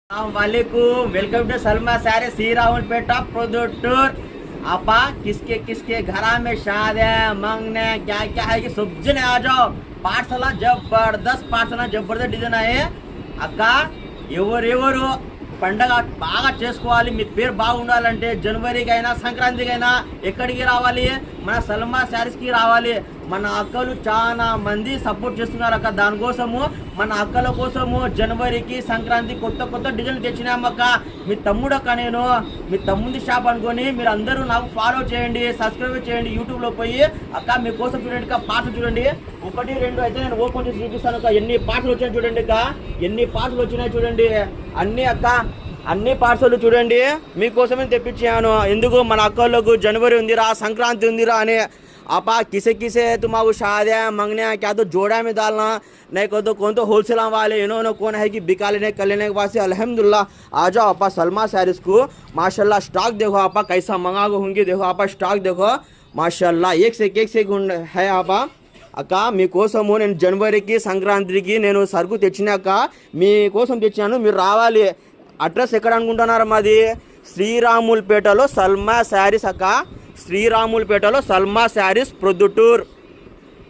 वालेकुम welcome to Salma सारे सी रावलपेटा प्रोड्यूटर। आपा किसके किसके घरा में शादी मंगने क्या क्या है कि सब जने आ जाओ। पाठशाला जबरदस्त डिजाइन है అక్క ఎవరెవరు పండగ బాగా చేసుకోవాలి, మీ పేరు బాగుండాలంటే జనవరికైనా సంక్రాంతికైనా ఎక్కడికి రావాలి? మన సల్మా శారీస్కి రావాలి. మన అక్కలు చాలా మంది సపోర్ట్ చేస్తున్నారు అక్క. దానికోసము మన అక్కల కోసము జనవరికి సంక్రాంతి కొత్త కొత్త డిజైన్లు తెచ్చినామక్క. మీ తమ్ముడు అక్క, నేను మీ తమ్ముడి షాప్ అనుకొని మీరు అందరూ నాకు ఫాలో చేయండి, సబ్స్క్రైబ్ చేయండి. యూట్యూబ్లో పోయి అక్క మీకోసం చూడండి అక్క, పాటలు చూడండి. 1 2 అయితే నేను ఓపెన్ చేసి చూపిస్తాను అక్క. ఎన్ని పాటలు వచ్చాయి చూడండి అక్క, ఎన్ని పాటలు వచ్చినాయి చూడండి. అన్నీ అక్క, అన్ని పార్సల్ చూడండి మీకోసమే తెప్పించాను. ఎందుకు మన అక్కలకు జనవరి ఉందిరా, సంక్రాంతి ఉందిరా అని. आपा किसे किसे तुम्हारा शादी मंगने क्या तो जोड़ा में डालना नहीं को तो कौन तो होलसेल वाले इन्होंने कौन है कि बिका लेने कर लेने के बाद से अल्हम्दुलिल्लाह आ जाओ आपा सलमा सारीस को। माशाल्लाह स्टॉक देखो आपा कैसा मंगा होंगे, देखो आपा स्टॉक देखो माशाल्लाह एक से गुण है आपा. అక్క మీకోసము నేను జనవరికి సంక్రాంతికి నేను సరుకు తెచ్చినాక మీకోసం తెచ్చాను, మీరు రావాలి. అడ్రస్ ఎక్కడ అనుకుంటున్నారు? మాది శ్రీరాములపేటలో సల్మా శారీస్ అక్క, శ్రీరాములపేటలో సల్మా శారీస్ ప్రొద్దుటూర్.